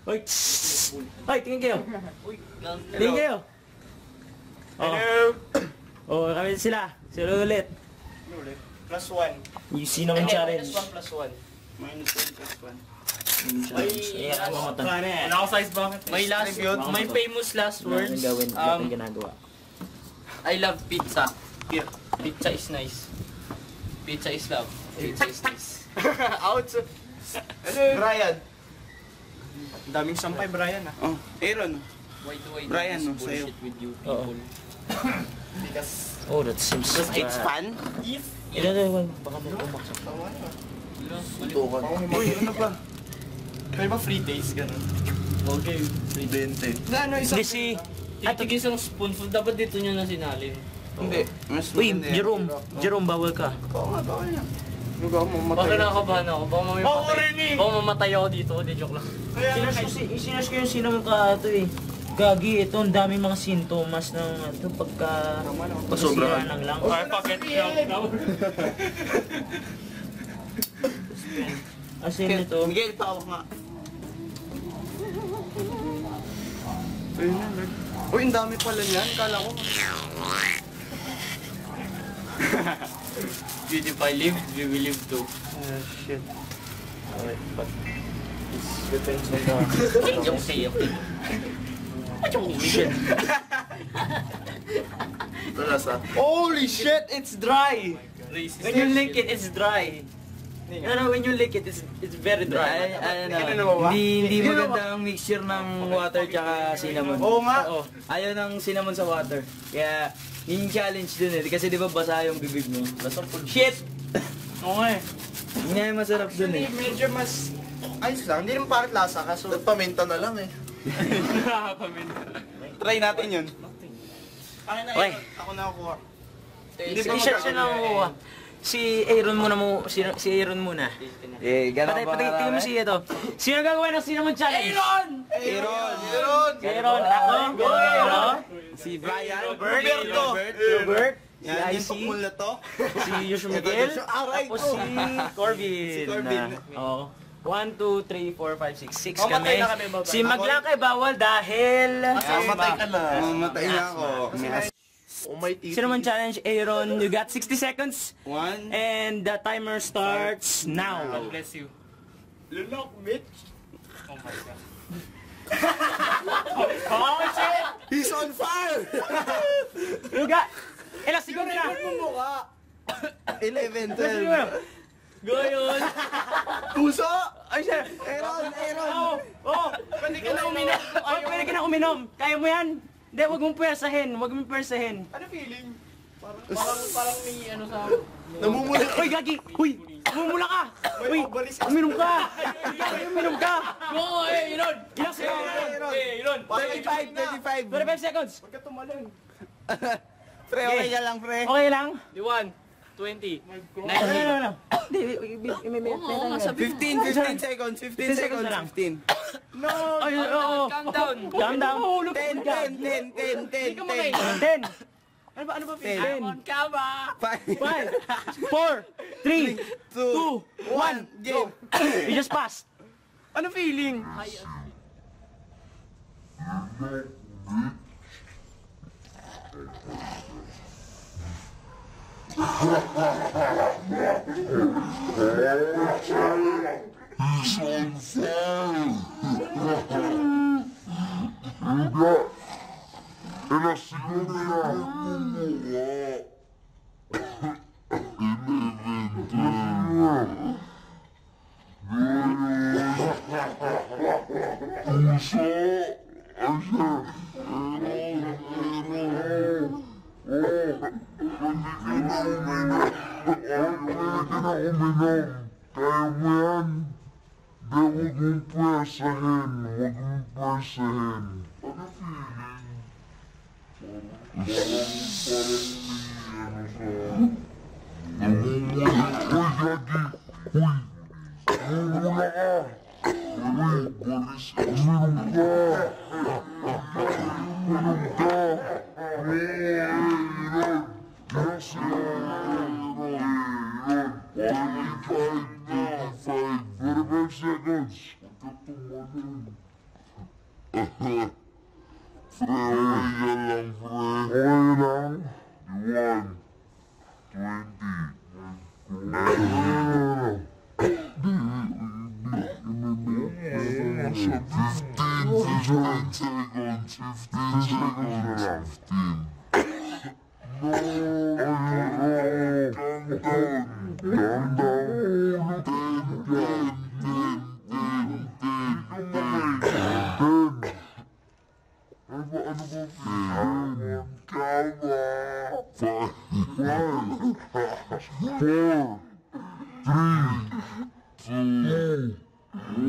Hoy! Hoy, tingin kayo! Tingin kayo! Hello! Oh, kami sila. Sila ulit. Plus 1. Yung sinong challenge. Minus 1 plus 1. Minus 1 plus 1. Ay, mamata. Wala ako size bakit? May famous last words. Gawin ginagawa. I love pizza. Pizza is nice. Pizza is love. Pizza is nice. Ouch! Brian. Ang daming sampay, Brian ah. Oh, Aaron. Why do I do Brian, this no, sa'yo. bullshit with you people? Because Oh, that seems... It's fun. if... Baka may pumaksak. Tutukan. Uy, ano ba? May ba free taste ganun? Okay. 20. Na ano Hindi si... Tig isang spoonful, dapat dito nyo na sinalin. Hindi. Mas Uy, maganda yan. Jerome. Jerome, bawal ka. Oo nga, bawal yan. Lugaw mo, matay. Bakit nakakabahan ako? Baka mamatay ako dito, di joke lang. Sinas ko yung sinong ka ito eh. Gagi, ito ang daming mga sintomas ng ito pagka... Pasobra. Ng lang. Ay, pocket shop now. Asin ito. Miguel, pawak nga. Ayun na, Lord. Uy, ang dami pala niyan. Kala ko. Dude, if I live, we will live too. Shit. Alright, but... It depends on the... Yung sayo. Shit. Holy shit, it's dry! When you lick it, it's dry. No, when you lick it, it's very dry. Hindi maganda ang mixture ng water tsaka cinnamon. Oo nga. Ayaw ng cinnamon sa water. Kaya, yun yung challenge dun eh. Kasi di ba basa yung bibig mo? Shit! Oo nga eh. Yun nga yung masarap dun eh. Medyo mas... Ayos lang, hindi naman parang lasa kaso... Paminta na lang eh. Try natin yun. Oy. Ako na kuha. Siya na kukuha. Si Aaron muna mo, si Aaron muna. Eh, gano'n ba Tingnan mo siya ito. Sino gagawa ng cinnamon challenge? Aaron! Ako? Ako? Si Brian, Robert? Si Yan, yung IC? tukmul na to. Si Joshua Miguel? Tapos si Corbin. Oo. 1, 2, 3, 4, 5, 6. 6 kami. Si Maglakay bawal dahil... Mamatay ka na. Mamatay na ako. Sino man challenge, Aaron? You got 60 seconds. 1. And the timer starts now. God bless you. Lunok, Mitch. Oh my God. Oh, shit! He's on fire! You got... Ilang segundo na? 11, 12. Go yun! Puso! Ay, siya! Aaron! Oh! Pwede ka na uminom! Oh, pwede ka na uminom! Kaya mo yan! Hindi, huwag mong pwersahin! Huwag mong pwersahin! Ano feeling? Parang may ano sa... Namumula! Uy, Gagi! Uy! Mumula ka! Uy! Uminom ka! Uminom ka! Oo, eh, Iron! Ilang seconds? Iron! 35! 25 seconds! Huwag ka tumalon. Pre, okay ka lang, pre. Okay lang? 1, 20. No. Hindi, may 15 seconds. 15 seconds na lang. 15. No! Ay, oo! Calm down. Calm down! 10. Ten! Ano ba? 10! On ka ba? 5, 5, 4, 3, 2, 1, go! You just passed! Ano feeling? Kaya mo yan. Huwag mong pwersahin. Huwag mong pwersahin. Ano feeling? Parang namumula ka. Uy, Boris, uminom ka. Uminom ka. Yes, Aaron. 45 seconds. Huwag ka tumalon. Pre, okay lang, pre. Okay lang.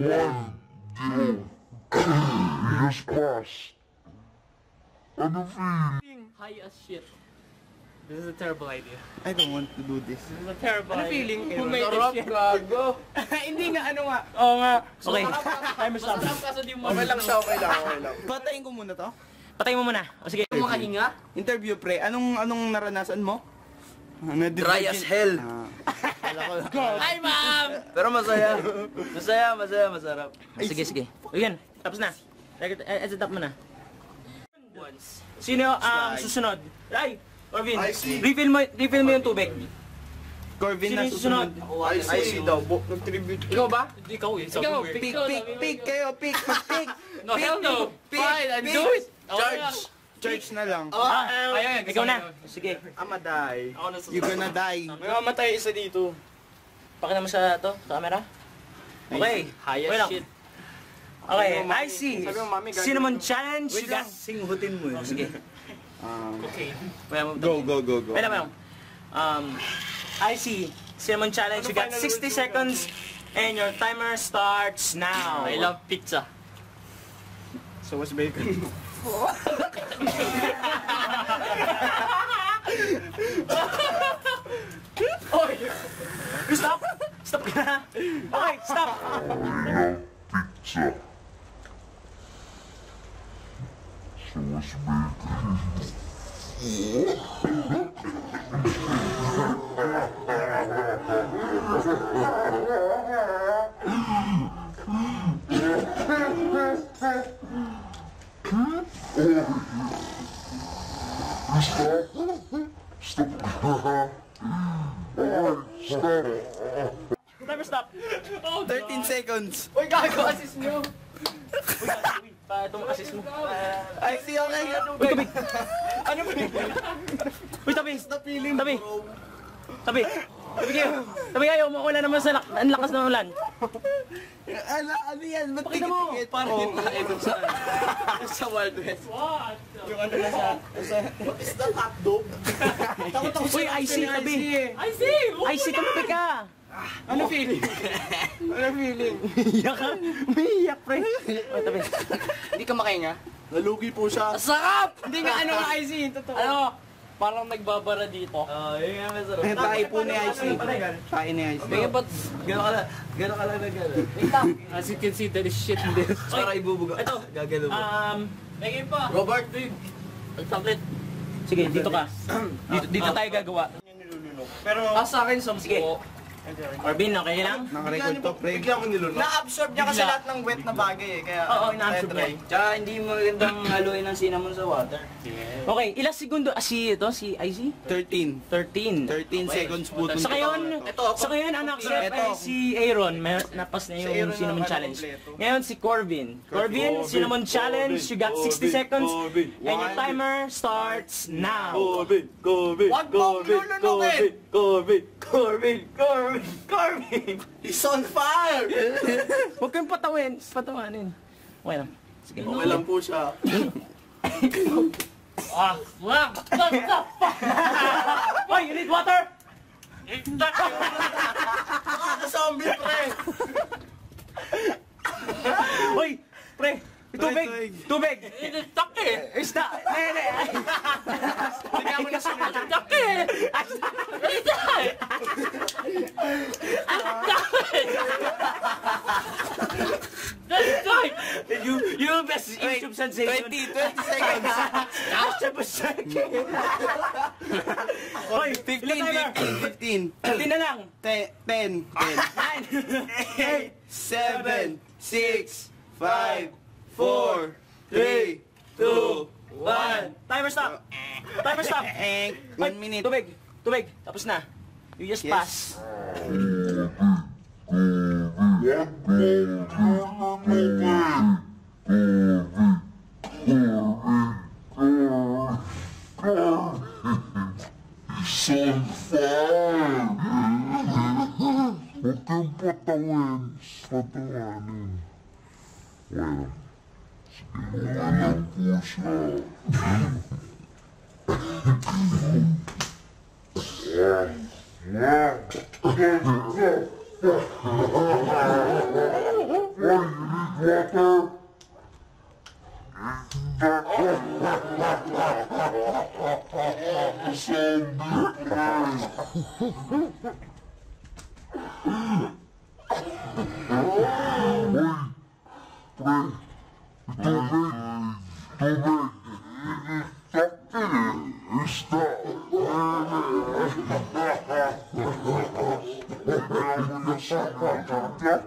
1. Just pass. Ano feeling? High as shit. This is a terrible idea. I don't want to do this. This is a terrible idea. feeling? Who made this shit? gago. Hindi nga, ano nga. Oo nga. Okay. Timer stop. Masarap kaso di mo. Okay lang siya, okay lang. Patayin ko muna to. Patayin mo muna. O sige. Makahinga? Interview, pre. Anong naranasan mo? Dry as hell. Hi, ma'am! Pero masaya. Masarap. Sige, sige. O yan. Tapos na. Stop mo na. Sino ang susunod? Ay! Corvin, refill mo yung tubig. Corvin Sino na yung susunod? susunod. I see daw. Nag-tribute. Ikaw ba? Hindi ikaw eh. Ikaw, pick kayo, pick. No, hell no. Fine, I'll do it. Church na lang. Ayan, Ikaw na. Sige. I'ma die. Ako na susunod. You gonna die. May mamatay isa dito. Pakita mo sa camera. Okay. High Wait as lang. shit. Okay, I see. Sabi mo, mami, gagawin Cinnamon challenge. Wait lang, singhutin mo yun. Sige. Okay. Go. Wait lang. I see. Cinnamon challenge. You got 60 seconds and your timer starts now. I love pizza. So what's bacon? Stop! Stop ka na! Okay, stop! Pizza. So what's bacon? Stop. Timer stop! 13 seconds. Uy, gago, assist nyo. Itong assist mo. I see, okay. Uy, tabi! Ano ba? Uy, tabi! Tabi! Tabi! Tabi kayo! Tabi kayo! Wala naman sa ang lakas ng ulan. Ano yan? Ba't Pakita mo! Parang yung tayo dun sa Wild West. Yung ano na sa... Is that hot dog? Uy, IC! Tabi! I see! IC! Tabi ka! Ano feeling? Ano feeling? Umiiyak ka! Umiiyak, pre! Uy, tabi! Hindi ka makahinga? Nalugi po siya. Sarap! Hindi nga ano nga IC, totoo. Ano? Parang nagbabara dito. Yun nga masarap. Tayo po ni IC. Tayo ni IC. Kaya ba't... Gano'n ka lang na gano'n. Wait lang. As you can see, there is shit in this. Para ibubuga. Ito. Gagano mo. Lagay pa. Robert. Chocolate. Sige, dito ka. Dito tayo gagawa. Pero Sa akin, sampo. Sige. Corbin, okay lang? nakarecord to, pre. Bigla ko nilunok. Na-absorb niya kasi lahat ng wet na bagay eh. Kaya, Oo, ina-absorb niya. Tsaka hindi magandang haluin ng cinnamon sa water. Okay, ilang segundo? Si IC? 13. 13. 13 seconds po dun. Sa ngayon, ang accept ay si Aaron. Napas niya yung cinnamon challenge. Ngayon si Corbin. Corbin, cinnamon challenge. You got 60 seconds. And your timer starts now. Wag mong lunukin! Corbin! He's on fire! Huwag kayong patawanin. Okay lang. Sige. Okay lang po siya. Wag! Stop! Hoy, you need water? Zombie, pre! Hoy, pre! Tubig! Tubig! Stuck eh! Isda! Nene! Hindi mo na sunod. Stuck eh! You best YouTube sensation. 20 seconds. Hoy, 15. 15 na lang. 10. 8, 7, 6, 5, 4, 3, 2, 1. Timer stop! Timer stop! 1 minute. Tubig! Tubig! Tapos na. You just Yes. pass. It's on fire! Huwag kang patawin. Patawanin. Well, sige, alam ko siya. Water?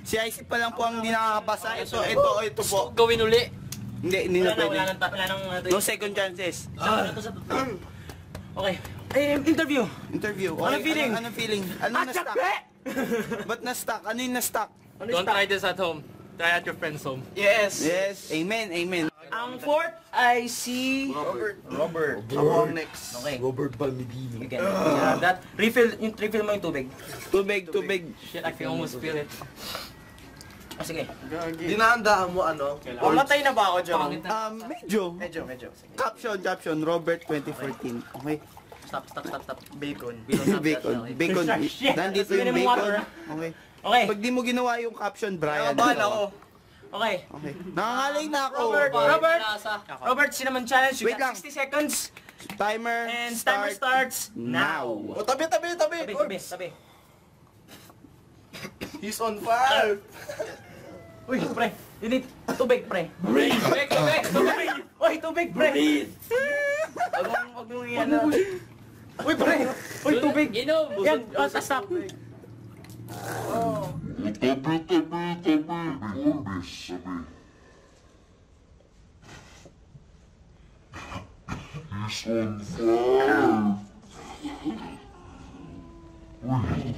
Si IC pa lang po ang hindi nakakabasa. Ito po. Gawin uli. Hindi na pwede. Wala nang No second chances. Okay. Interview. Interview. Anong feeling? Anong feeling? Ano na-stuck? Ba't na-stuck? Ano yung na-stuck? Don't try this at home. Try at your friend's home. Yes. Yes. Amen. Amen. Ang fourth ay si Robert. Ako ang next. Okay. Robert Balmedino. Again. That refill mo yung tubig. Tubig. Shit, I can almost feel it. Sige. Dinahandaan mo ano? Pamatay na ba ako dyan? Medyo. Medyo. Sige. Caption. Robert 2014. Okay. Stop. Bacon. Bacon. Nandito yung bacon. Okay. Okay. Pag di mo ginawa yung caption, Brian. Bahala ako. Okay. Okay. Nangangaling na ako. Robert, cinnamon challenge. You Wait got lang. 60 seconds. Timer And timer starts now. O, tabi. Tabi. He's on fire. Uy, pre. You need tubig, pre. Tubig. Uy, tubig, pre. Wag mong yan. Uy, pre. Uy, tubig. Inom. Yan, stop. Tabi. Orbis, sabi.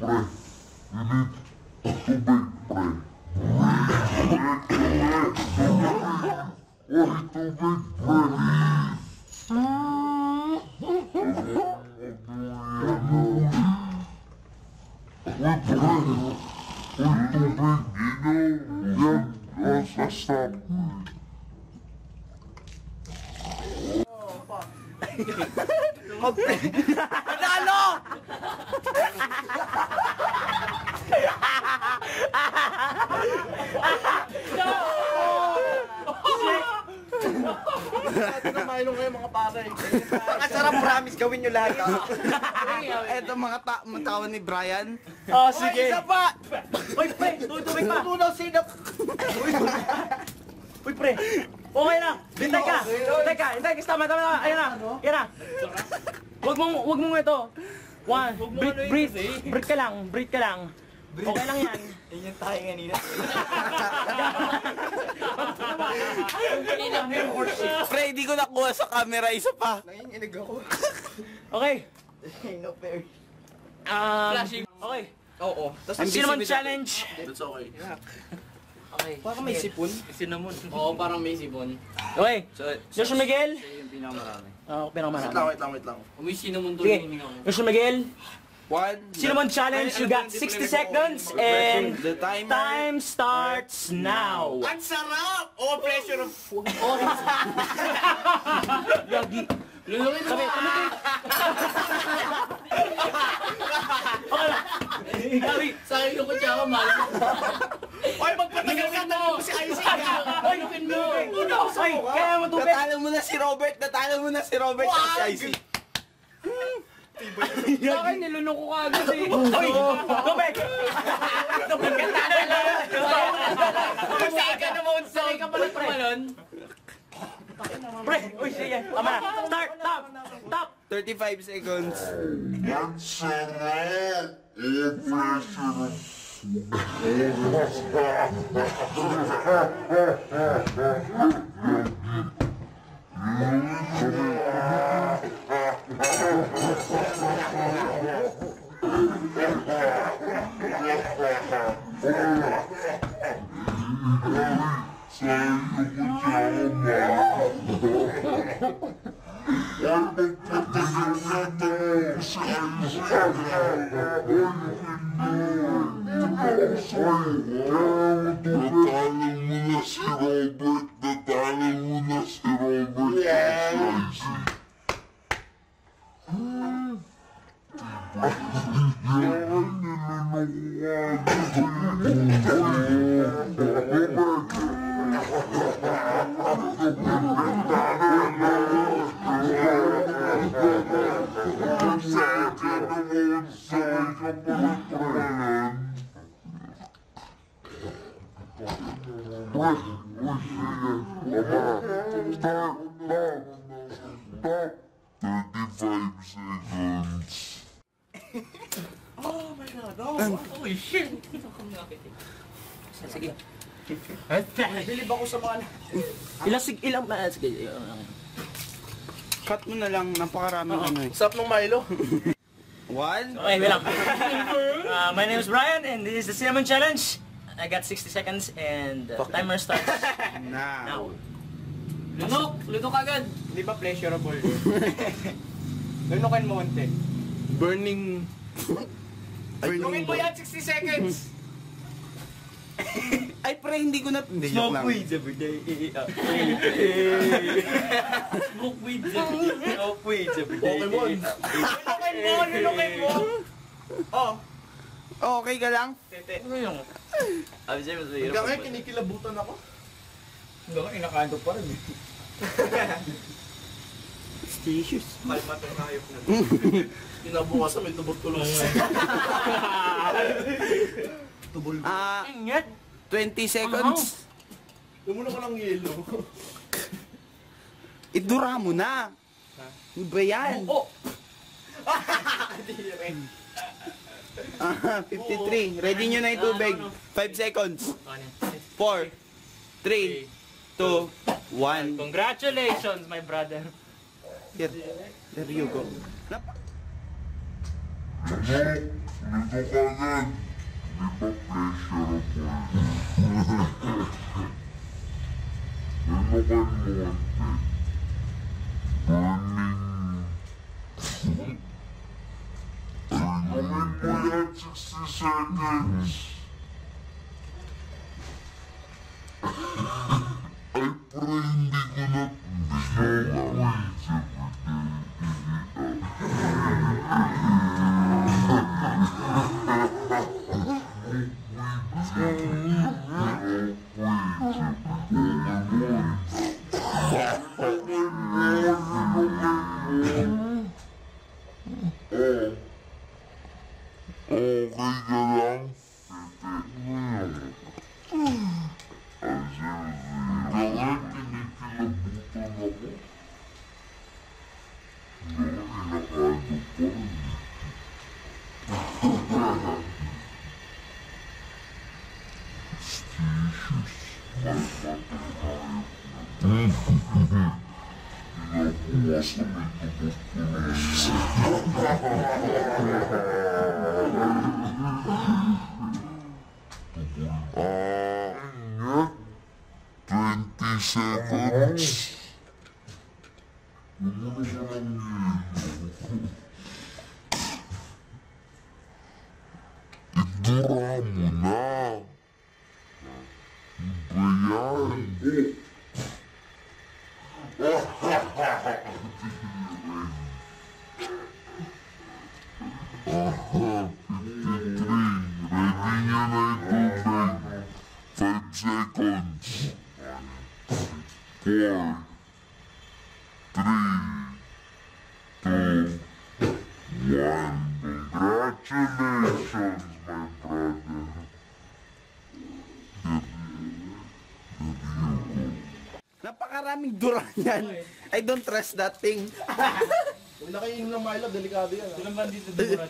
He's on fire. Uy, pre. Init. Tubig, pre. Uy, tubig, Stop. Panalo! Mainom kayo mga pare. Nakasarap, promise. Gawin nyo lahat. Eto mga tao ni Brian. Oh, Sige. Isa pa! Uy, pre. Tubig pa. Tunaw sinap. Uy, pre. Okay na. Hintay ka. Tama. Ayun na. Yan na. Wag mong ito. Breathe ka lang. Okay lang yan. Yan yung tayo kanina. Pre, di ko nakuha sa camera. Isa pa. Nanginginig ako. Okay. No fair. Flashing. Okay. Oo. Sino naman challenge? That's okay. Okay. Baka may sipon. Cinnamon. Oo, parang may sipon. Okay. So, Joshua Miguel. siya yung pinakamarami. Pinakamarami. Wait lang. Umi cinnamon to Sige. yung ako. Joshua Miguel. One. Cinnamon challenge. You got 60 seconds and The timer. time starts now. Ang sarap! Oh, pressure of... Yagi. Lulukin mo! Sa akin yung kutsara, mahal. Oy, magpatagal ka na mo si Isaac ka! Lulukin mo! Ay, kaya mo tubig. Natalo mo na si Robert. Icy. Sa akin, nilunok ko agad eh. Oy, tubig. Tubig ka talo. Saan ka naman? Saan ka pala tumalon? Pre, uy, sige. Tama na. Start, stop. 35 seconds. Ang sarap! Oh, pressure. Uy, shit! Sige. Bilib ako sa mga... Ilang, sige. Cut mo na lang. Napakaraming ano eh. Sarap ng Milo. One. Okay, wait lang. My name is Brian and this is the Cinnamon Challenge. I got 60 seconds and timer starts now. Lunok agad. Di ba pleasurable? Lunukin mo konti. Burning. Lunukin mo yan 60 seconds! Ay, pre, hindi ko na... Hindi, joke lang. Smoke weed. Pokemon! Lunukin mo! Oh! Okay ka lang? Tete. Ano yung? Hanggang ngayon kinikilabutan ako. Hanggang ngayon, nakando pa rin eh. Tissues. Kalma itong hayop na. Kinabukasan may tubot-tulong. Ah, Ingat. 20 seconds. Lumuno ko lang yelo. Idura mo na. Ano ba yan? Oh! Ah, 53. Ready nyo na yung tubig. 5 seconds. 4, 3, 2, 1. Congratulations, my brother. Here. There you go. Luto ka yan. Di ba pressure ako? Lunukan mo konti. Burning. Lunukin mo yan 60 seconds. Ay, pre, hindi ko na... Okay ka lang? Bakit kinikilabutan ako? Bakit kinakaano pa rin? Stitious. Pinabukas na may tubot ko na. seconds. Idura mo na. Bayan. Ready nyo na yung tubig. 5 seconds. 4, 3, 2, 1. Congratulations, my brother. Napakaraming duran yan. I don't trust that thing. Kung nakainom ng Milo, delikado yan. Ilan ba dito dito?